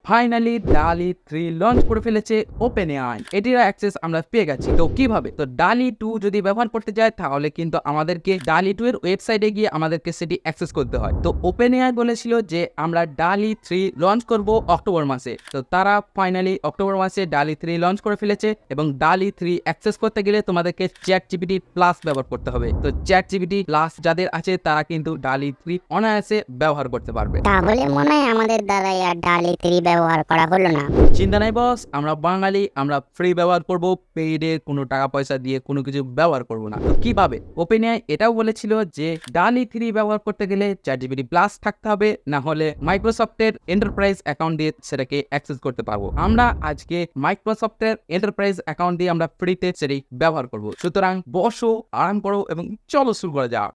Finally DALL-E 3 launch করে ফেলেছে OpenAI। এটির অ্যাক্সেস আমরা পেয়ে গেছি। তো কিভাবে? তো DALL-E 2 যদি ব্যবহার করতে যাই তাহলে কিন্তু আমাদেরকে DALL-E 2 এর ওয়েবসাইটে গিয়ে আমাদেরকে সেটি অ্যাক্সেস করতে হয়। তো OpenAI বলেছিল যে আমরা DALL-E 3 লঞ্চ করব অক্টোবর মাসে। তো তারা ফাইনালি অক্টোবর মাসে DALL-E 3 লঞ্চ করে ফেলেছে এবং DALL-E 3 অ্যাক্সেস করতে গেলে তোমাদেরকে ChatGPT প্লাস ব্যবহার করতে হবে। তো ChatGPT প্লাস যাদের আছে তারা কিন্তু DALL-E 3 অনায়াসে ব্যবহার করতে পারবে। তাহলে মনে হয় আমাদের দ্বারা আর DALL-E 3 ব্যবহার করা হলো না। চিন্তা নাই বস, আমরা বাঙালি, আমরা ফ্রি ব্যবহার করব, পেইডে কোনো টাকা পয়সা দিয়ে কোনো কিছু ব্যবহার করব না। তো কিভাবে? ওপেনএআই এটাও বলেছিল যে DALL-E 3 ব্যবহার করতে গেলে ChatGPT প্লাস থাকতে হবে, না হলে মাইক্রোসফটের এন্টারপ্রাইজ অ্যাকাউন্ট দিয়ে সেটাকে অ্যাক্সেস করতে পারবো। আমরা আজকে মাইক্রোসফটের এন্টারপ্রাইজ অ্যাকাউন্ট দিয়ে আমরা ফ্রিতে সেটি ব্যবহার করব। সুতরাং বসো, আরাম করো এবং চলো শুরু করা যাক।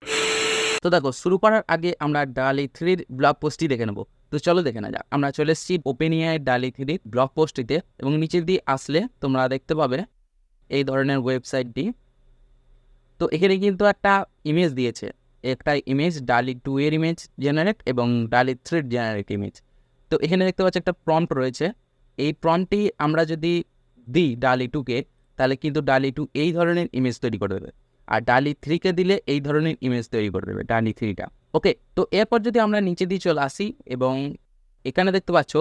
তো দেখো, শুরু করার আগে আমরা DALL-E 3 ব্লগ পোস্টটি দেখে নেবো। তো চলো দেখে না যাক। আমরা চলে এসেছি OpenAI DALL-E 3 ব্লগ পোস্টটিতে এবং নিচের দিয়ে আসলে তোমরা দেখতে পাবে এই ধরনের ওয়েবসাইটটি। তো এখানে কিন্তু একটা ইমেজ দিয়েছে, একটা ইমেজ DALL-E 2 এর ইমেজ জেনারেট এবং DALL-E 3 জেনারেট ইমেজ। তো এখানে দেখতে পাচ্ছি একটা প্রম্পট রয়েছে। এই প্রম্পটটি আমরা যদি দিই DALL-E 2 কে, তাহলে কিন্তু DALL-E 2 এই ধরনের ইমেজ তৈরি করে দেবে, আর DALL-E 3 কে দিলে এই ধরনের ইমেজ তৈরি করে দেবে DALL-E 3টা। ওকে, তো এরপর যদি আমরা নিচে দিয়ে চলে আসি এবং এখানে দেখতে পাচ্ছ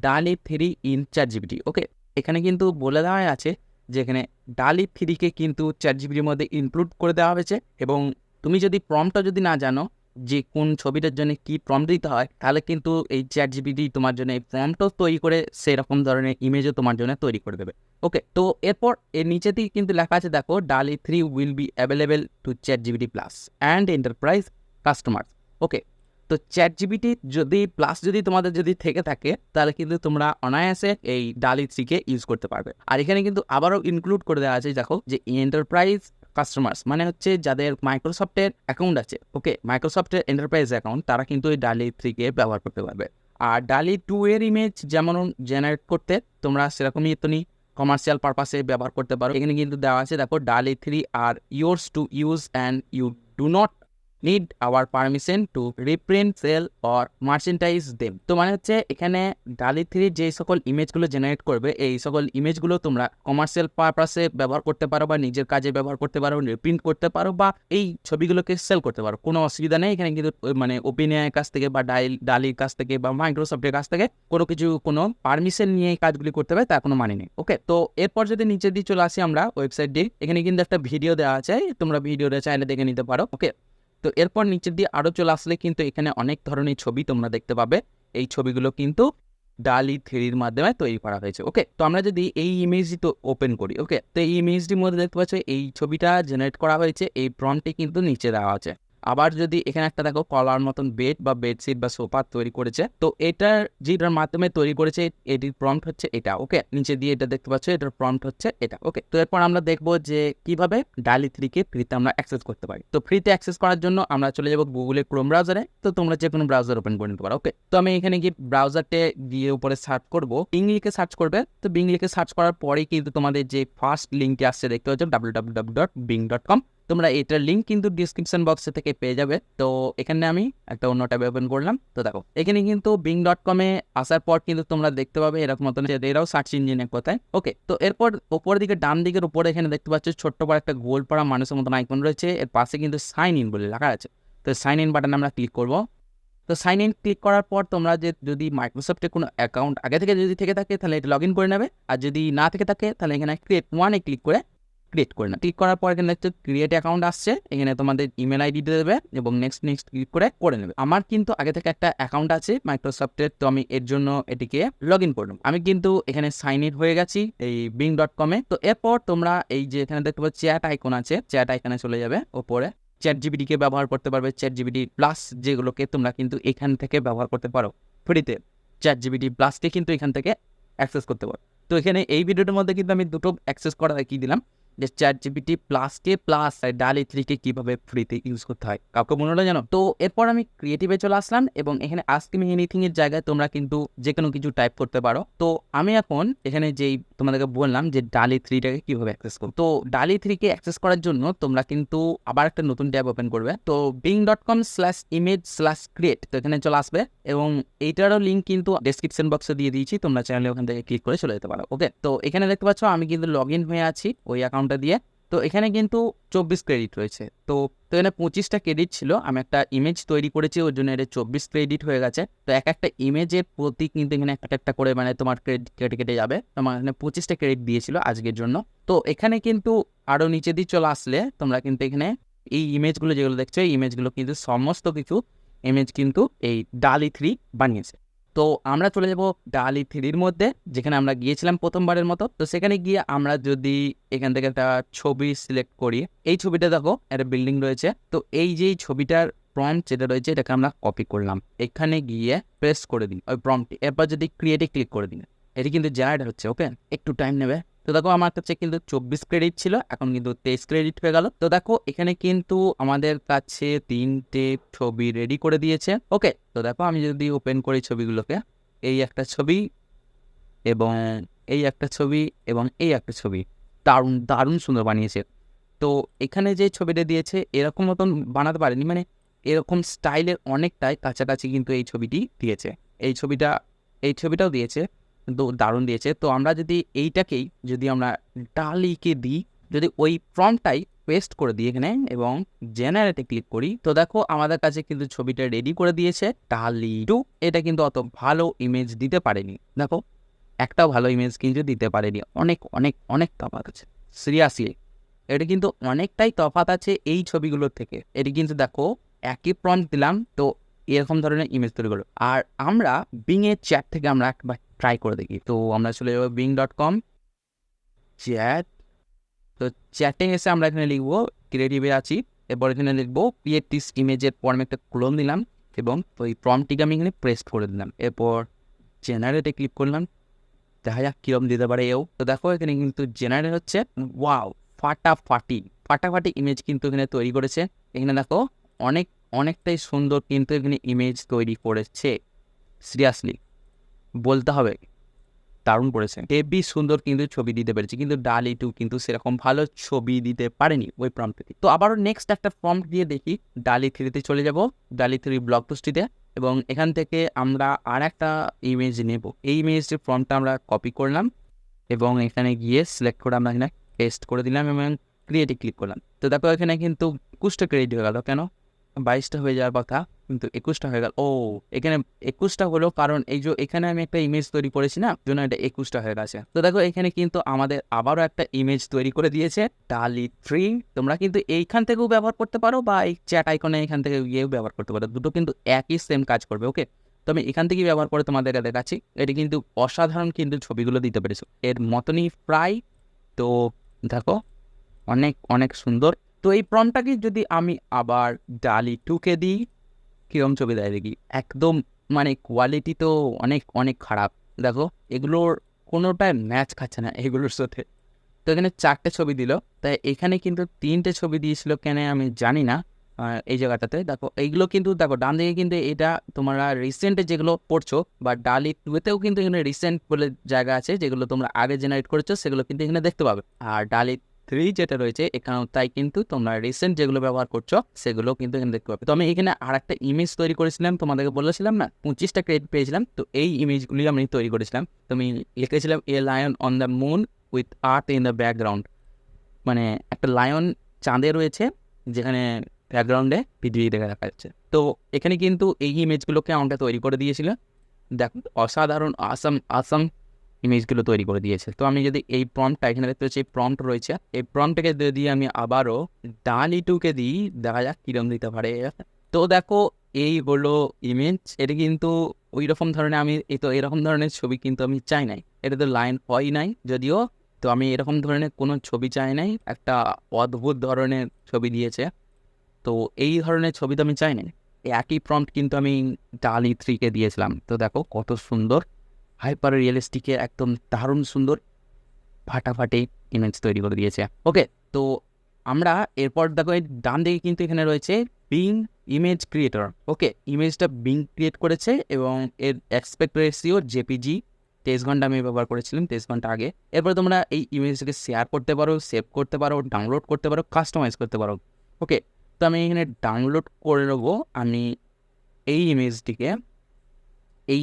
DALL-E 3 ইন ChatGPT। ওকে, এখানে কিন্তু বলে দেওয়া আছে যে এখানে DALL-E 3 কে কিন্তু ChatGPT-র মধ্যে ইনক্লুড করে দেওয়া হয়েছে এবং তুমি যদি প্রম্পটটা যদি না জানো যে কোন ছবিটার জন্য কি প্রম্পট দিতে হয়, তাহলে কিন্তু এই ChatGPT তোমার জন্য এই প্রম্পটও তৈরি করে সেরকম ধরনের ইমেজও তোমার জন্য তৈরি করে দেবে। ওকে, তো এরপর এর নিচেতেই কিন্তু লেখা আছে, দেখো DALL-E 3 will be available to ChatGPT plus and enterprise customers. Okay, তো ChatGPT যদি প্লাস যদি তোমাদের যদি থেকে থাকে তাহলে কিন্তু তোমরা অনায়াসে এই DALL-E 3 কে ইউজ করতে পারবে। আর এখানে কিন্তু আবারও ইনক্লুড করে দেওয়া আছে, দেখো যে এন্টারপ্রাইজ কাস্টমার্স মানে হচ্ছে যাদের মাইক্রোসফটের অ্যাকাউন্ট আছে। ওকে, মাইক্রোসফটের এন্টারপ্রাইজ অ্যাকাউন্ট, তারা কিন্তু এই DALL-E 3 কে ব্যবহার করতে পারবে। আর DALL-E 2 এর ইমেজ যেমন জেনারেট করতে তোমরা সেরকমই তুমি কমার্শিয়াল পারপাসে ব্যবহার করতে পারো। এখানে কিন্তু দেওয়া আছে, দেখো DALL-E 3 R yours to use and you do not need our permission to reprint, sell or merchandise them। তো মানে হচ্ছে এখানে DALL-E 3 যে সকল ইমেজগুলো জেনারেট করবে, এই সকল ইমেজগুলো তোমরা কমার্শিয়াল পারপাসে ব্যবহার করতে পারো বা নিজের কাজে ব্যবহার করতে পারো, রিপ্রিন্ট করতে পারো বা এই ছবিগুলোকে সেল করতে পারো, কোনো অসুবিধা নেই। এখানে কিন্তু মানে OpenAI কাছ থেকে বা DALL-E কাছ থেকে বা মাইক্রোসফটের কাছ থেকে কোনো পারমিশন নিয়ে এই কাজগুলি করতে হবে তার কোনো মানে নেই। ওকে, তো এরপর যদি নিচে দিয়ে চলে আসি আমরা ওয়েবসাইট দিয়ে, এখানে কিন্তু একটা ভিডিও দেওয়া আছে, তোমরা ভিডিওটা চাইলে দেখে নিতে পারো। ওকে, তো এরপর নিচের দিয়ে আরও চলে আসলে কিন্তু এখানে অনেক ধরনের ছবি তোমরা দেখতে পাবে। এই ছবিগুলো কিন্তু DALL-E 3 এর মাধ্যমে তৈরি করা হয়েছে। ওকে, তো আমরা যদি এই ইমেজটি তো ওপেন করি, ওকে, তো এই ইমেজটির মধ্যে দেখতে পাচ্ছ এই ছবিটা জেনারেট করা হয়েছে, এই প্রম্পটটি কিন্তু নিচে দেওয়া আছে। আবার যদি এখানে একটা দেখো কলার মতন বেড বা বেডশিট বা সোফা তৈরি করেছে, তো এটার যেটার মাধ্যমে তৈরি করেছে এটির প্রম্পট হচ্ছে এটা। ওকে, নিচে দিয়ে এটা দেখতে পাচ্ছ, এটার প্রম্পট হচ্ছে এটা। ওকে, তো এরপর আমরা দেখবো যে কিভাবে DALL-E 3 কে ফ্রিতে আমরা অ্যাক্সেস করতে পারি। তো ফ্রিতে অ্যাক্সেস করার জন্য আমরা চলে যাবো গুগলের ক্রোম ব্রাউজারে। তো তোমরা যে কোনো ব্রাউজার ওপেন করে নিতে পারো। ওকে, তো আমি এখানে গিয়ে ব্রাউজারতে গিয়ে উপরে সার্চ করবো, বিং লিখে সার্চ করবে। তো বিং লিখে সার্চ করার পরেই কিন্তু তোমাদের যে ফার্স্ট লিঙ্কটি আসছে দেখতে পাচ্ছ www.bing.com। তোমরা এটার লিঙ্ক কিন্তু ডিসক্রিপশন বক্সে থেকে পেয়ে যাবে। তো এখানে আমি একটা অন্য ট্যাবে ওপেন করলাম। তো দেখো এখানে কিন্তু bing.com এ আসার পর কিন্তু তোমরা দেখতে পাবে এরকম মতন, এরাও সার্চ ইঞ্জিনের কথায়। ওকে, তো এরপর উপরের দিকে ডান দিকের উপরে এখানে দেখতে পাচ্ছ ছোট্ট বড় একটা গোল পড়া মানুষের মতন আইকন রয়েছে, এর পাশে কিন্তু সাইন ইন বলে লেখা আছে। তো সাইন ইন বাটনে আমরা ক্লিক করব। তো সাইন ইন ক্লিক করার পর তোমরা যদি মাইক্রোসফটে কোনো অ্যাকাউন্ট আগে থেকে যদি থেকে থাকে তাহলে এটা লগ ইন করে নেবে, আর যদি না থেকে থাকে তাহলে এখানে ক্রিয়েট ওয়ানে ক্লিক করে ক্লিক করার পর এখানে দেখছো ক্রিয়েট অ্যাকাউন্ট আসছে, এখানে তোমাদের ইমেল আইডি দেবে এবং নেক্সট ক্লিক করে নেবে। আমার কিন্তু আগে থেকে একটা অ্যাকাউন্ট আছে মাইক্রোসফটের, তো আমি এর জন্য এটিকে লগ ইন করলাম। আমি কিন্তু এখানে সাইন ইন হয়ে গেছি এই bing.com এ। তো এরপর তোমরা এই যে এখানে দেখতে পাচ্ছ চ্যাট আইকন আছে, চ্যাট আইকনে চলে যাবে ওপরে। ChatGPT কে ব্যবহার করতে পারবে, ChatGPT প্লাস যেগুলোকে তোমরা কিন্তু এখান থেকে ব্যবহার করতে পারো ফ্রিতে। ChatGPT প্লাসকে কিন্তু এখান থেকে অ্যাক্সেস করতে পারো। তো এখানে এই ভিডিওটার মধ্যে কিন্তু আমি দুটো অ্যাক্সেস করা দেখিয়ে দিলাম। যে ChatGPT প্লাসকে প্লাস DALL-E 3 কে কিভাবে ফ্রিতে ইউজ করতে হয়, কাউকে মনে হলো জানো? তো এরপর আমি ক্রিয়েটিভে চলে আসলাম এবং এখানে আস্ক মি এনিথিং এর জায়গায় তোমরা কিন্তু যে কোনো কিছু টাইপ করতে পারো। তো আমি এখন এখানে যেই তোমাদেরকে বললাম যে DALL-E 3 টাকে কিভাবে অ্যাক্সেস করব। তো DALL-E 3 কে অ্যাক্সেস করার জন্য তোমরা কিন্তু আবার একটা নতুন ট্যাব ওপেন করবে। তো bing.com/image/create, তো এখানে চলে আসবে এবং এইটারও লিঙ্ক কিন্তু ডেসক্রিপশন বক্সে দিয়ে দিয়েছি, তোমরা চাইলে ওখান থেকে ক্লিক করে চলে যেতে পারো। ওকে, তো এখানে দেখতে পাচ্ছ আমি কিন্তু লগ ইন হয়ে আছি ওই অ্যাকাউন্টটা দিয়ে। তো এখানে কিন্তু 24 ক্রেডিট রয়েছে। তো এখানে 25টা ক্রেডিট ছিল, আমি একটা ইমেজ তৈরি করেছি ওর জন্য এটা 24 ক্রেডিট হয়ে গেছে। তো একটা ইমেজের প্রতি কিন্তু এখানে একটা করে মানে তোমার ক্রেডিট কেটে কেটে যাবে। তোমার এখানে 25টা ক্রেডিট দিয়েছিল আজকের জন্য। তো এখানে কিন্তু আরও নিচে দিয়ে চলে আসলে তোমরা কিন্তু এখানে এই ইমেজগুলো যেগুলো দেখছো, এই ইমেজগুলো কিন্তু সমস্ত কিছু ইমেজ কিন্তু এই DALL-E 3 বানিয়েছে। তো আমরা চলে যাব DALL-E 3-র মধ্যে, যেখানে আমরা গিয়েছিলাম প্রথমবারের মতো। তো সেখানে গিয়ে আমরা যদি এখান থেকে একটা ছবি সিলেক্ট করি, এই ছবিটা দেখো একটা বিল্ডিং রয়েছে। তো এই যে ছবিটার প্রম্পট যেটা রয়েছে এটাকে আমরা কপি করলাম, এখানে গিয়ে প্রেস করে দিই ওই প্রম্পটটি, এরপর যদি ক্রিয়েটে ক্লিক করে দিই এটি কিন্তু জেনারেট হচ্ছে। ওকে, একটু টাইম নেবে। তো দেখো আমার কাছে কিন্তু 24 ক্রেডিট ছিল, এখন কিন্তু 23 ক্রেডিট হয়ে গেল। তো দেখো এখানে কিন্তু আমাদের কাছে 3টে ছবি রেডি করে দিয়েছে। ওকে, তো দেখো আমি যদি ওপেন করি ছবিগুলোকে, এই একটা ছবি এবং এই একটা ছবি এবং এই একটা ছবি, দারুণ দারুণ সুন্দর বানিয়েছে। তো এখানে যে ছবিটা দিয়েছে এরকম মতন বানাতে পারেনি, মানে এরকম স্টাইলের অনেকটাই কাছাকাছি কিন্তু এই ছবিটি দিয়েছে। এই ছবিটাও দিয়েছে, কিন্তু দারুণ দিয়েছে। তো আমরা যদি এইটাকেই যদি আমরা DALL-E-কে দিই, যদি ওই প্রম্পটটাই পেস্ট করে দিই এখানে এবং জেনারেটে ক্লিক করি, তো দেখো আমাদের কাছে কিন্তু ছবিটা রেডি করে দিয়েছে DALL-E 2। এটা কিন্তু অত ভালো ইমেজ দিতে পারেনি, দেখো একটাও ভালো ইমেজ কিন্তু দিতে পারেনি, অনেক অনেক অনেক তফাৎ আছে সিরিয়াসলি। এটা কিন্তু অনেকটাই তফাৎ আছে এই ছবিগুলোর থেকে। এটি কিন্তু দেখো একই প্রম্পট দিলাম তো এরকম ধরনের ইমেজ তৈরি করলো। আর আমরা বিংয়ের চ্যাট থেকে আমরা একবার ট্রাই করে দেখি। তো আমরা চলে যাবো bing.com চ্যাট। তো চ্যাটে এসে আমরা এখানে লিখবো, ক্রিয়েটিভে আছি, এরপর এখানে লিখবো ক্রিয়েট দিস ইমেজের পর আমি একটা ক্লোন দিলাম এবং ওই প্রম্পটটিকে আমি এখানে প্রেস করে দিলাম, এরপর জেনারেটে ক্লিক করলাম, দেখা যাক কিরম দিতে পারে এও। তো দেখো এখানে কিন্তু জেনারেট হচ্ছে। ওয়াও, ফাটাফাটি ইমেজ কিন্তু এখানে তৈরি করেছে। এখানে দেখো অনেকটাই সুন্দর কিন্তু এখানে ইমেজ তৈরি করেছে, সিরিয়াসলি বলতে হবে দারুণ করেছে, হেভি সুন্দর কিন্তু ছবি দিতে পেরেছে। কিন্তু DALL-E 2 কিন্তু সেরকম ভালো ছবি দিতে পারেনি ওই প্রম্পটে। তো আবারও নেক্সট একটা প্রম্পট দিয়ে দেখি, DALL-E 3-তে চলে যাব, DALL-E 3 ব্লগ পোস্টটিতে, এবং এখান থেকে আমরা আর একটা ইমেজ নেব। এই ইমেজটির প্রম্পটটা আমরা কপি করলাম এবং এখানে গিয়ে সিলেক্ট করে আমরা এখানে পেস্ট করে দিলাম এবং ক্রিয়েটে ক্লিক করলাম। তো দেখো এখানে কিন্তু 21টা ক্রেডিট হয়ে গেল, কেন 22টা হয়ে যাওয়ার কথা কিন্তু 21টা হয়ে গেল। ও, এখানে 21টা হলো কারণ এই যে এখানে আমি একটা ইমেজ তৈরি করেছি না, জন্য এটা 21টা হয়ে গেছে। তো দেখো এখানে কিন্তু আমাদের আবারও একটা ইমেজ তৈরি করে দিয়েছে DALL-E 3। তোমরা কিন্তু এইখান থেকেও ব্যবহার করতে পারো বা এই চ্যাট আইকনে এখান থেকে গিয়েও ব্যবহার করতে পারো, দুটো কিন্তু একই সেম কাজ করবে। ওকে, তো আমি এখান থেকেই ব্যবহার করে তোমাদেরকে দেখাচ্ছি। এটি কিন্তু অসাধারণ কিন্তু ছবিগুলো দিতে পেরেছো এর মতনই প্রায়। তো দেখো অনেক অনেক সুন্দর। তো এই প্রম্পটটাকে যদি আমি আবার DALL-E 2-কে দিই, কিরম ছবি দেয় দেখি, একদম মানে কোয়ালিটি তো অনেক অনেক খারাপ। দেখো এগুলোর কোনোটাই ম্যাচ খাচ্ছে না এগুলোর সাথে। তো এখানে 4টে ছবি দিল, তাই এখানে কিন্তু 3টে ছবি দিয়েছিল কেন আমি জানি না। এই জায়গাটাতে দেখো এইগুলো কিন্তু দেখো ডান দিকে কিন্তু এটা তোমরা রিসেন্টে যেগুলো পড়ছো বা DALL-E 2-তেও কিন্তু এখানে রিসেন্ট বলে জায়গা আছে, যেগুলো তোমরা আগে জেনারেট করেছো সেগুলো কিন্তু এখানে দেখতে পাবে। আর DALL-E 3 যেটা রয়েছে এখানেও তাই, কিন্তু তোমরা রিসেন্ট যেগুলো ব্যবহার করছো সেগুলো কিন্তু এখানে দেখতে পাবে। তো আমি এখানে আর একটা ইমেজ তৈরি করেছিলাম, তোমাদেরকে বলেছিলাম না 25টা ক্রেডিট পেয়েছিলাম, তো এই ইমেজগুলি আমি তৈরি করেছিলাম। তো আমি লিখেছিলাম a lion on the moon with earth in the background, মানে একটা লায়ন চাঁদে রয়েছে যেখানে ব্যাকগ্রাউন্ডে পৃথিবী দেখা যাচ্ছে। তো এখানে কিন্তু এই ইমেজগুলোকে আমাকে তৈরি করে দিয়েছিল, দেখো অসাধারণ আসাম ইমেজগুলো তৈরি করে দিয়েছে। তো আমি যদি এই প্রম্পটটা এখানে দেখতে পাচ্ছি প্রম্পট রয়েছে, এই প্রম্পটটাকে যদি আমি আবারও DALL-E 2-কে দিই, দেখা যাক কিরম দিতে পারে। তো দেখো এই হলো ইমেজ। এটা কিন্তু ওই রকম ধরনের আমি এরকম ধরনের ছবি কিন্তু আমি চাই নাই, এটা তো লাইন হয় নাই যদিও। তো আমি এরকম ধরনের কোনো ছবি চাই নাই, একটা অদ্ভুত ধরনের ছবি দিয়েছে। তো এই ধরনের ছবি তো আমি চাই না। এই একই প্রম্পট কিন্তু আমি DALL-E 3-কে দিয়েছিলাম। তো দেখো কত সুন্দর, হাইপার রিয়েলিস্টিকে একদম দারুণ সুন্দর। ফাটাফাটি ইমেজ তৈরি করে দিয়েছে। ওকে, তো আমরা এরপর দেখো এই ডান দিকে কিন্তু এখানে রয়েছে বিং ইমেজ ক্রিয়েটর। ওকে, ইমেজটা বিং ক্রিয়েট করেছে এবং এর এক্সপেক্ট রেশিও জেপিজি 23 ঘন্টা আমি ব্যবহার করেছিলাম 23 ঘন্টা আগে। এরপর তোমরা এই ইমেজটাকে শেয়ার করতে পারো, সেভ করতে পারো, ডাউনলোড করতে পারো, কাস্টমাইজ করতে পারো। ওকে, তো আমি এখানে ডাউনলোড করে নেবো। আমি এই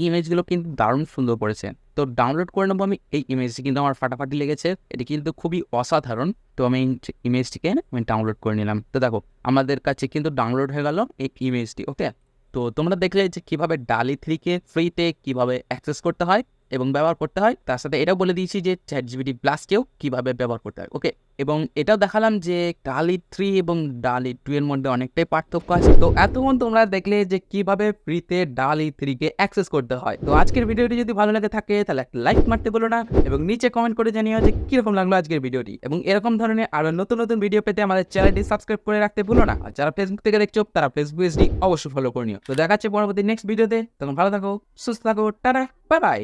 ইমেজগুলো কিন্তু দারুণ সুন্দর করেছে, তো ডাউনলোড করে নেবো আমি এই ইমেজটি। কিন্তু আমার ফাটাফাটি লেগেছে, এটি কিন্তু খুবই অসাধারণ। তো আমি ইমেজটিকে আমি ডাউনলোড করে নিলাম। তো দেখো আমাদের কাছে কিন্তু ডাউনলোড হয়ে গেল এই ইমেজটি। ওকে, তো তোমরা দেখলে যে কীভাবে DALL-E 3 কে ফ্রিতে কীভাবে অ্যাক্সেস করতে হয় এবং ব্যবহার করতে হয়, তার সাথে এটাও বলে দিয়েছি যে ChatGPT প্লাসকেও কীভাবে ব্যবহার করতে হয়। ওকে, এবং এটাও দেখালাম যে DALL-E 3 এবং DALL-E 2 এর মধ্যে অনেকটাই পার্থক্য আছে। তো এতক্ষণ তোমরা দেখলে যে কীভাবে ফ্রিতে DALL-E 3 কে অ্যাক্সেস করতে হয়। তো আজকের ভিডিওটি যদি ভালো লাগে থাকে তাহলে একটা লাইক মারতে বলো না, এবং নিচে কমেন্ট করে জানিও যে কীরকম লাগলো আজকের ভিডিওটি। এবং এরকম ধরনের আরও নতুন নতুন ভিডিও পেতে আমাদের চ্যানেলটি সাবস্ক্রাইব করে রাখতে ভুলো না। আর যারা ফেসবুক থেকে দেখছো তারা ফেসবুক পেজটি অবশ্যই ফলো করে নিও। তো দেখা হচ্ছে পরবর্তী নেক্সট ভিডিওতে। তখন ভালো থাকো, সুস্থ থাকো, টাটা, বাই বাই।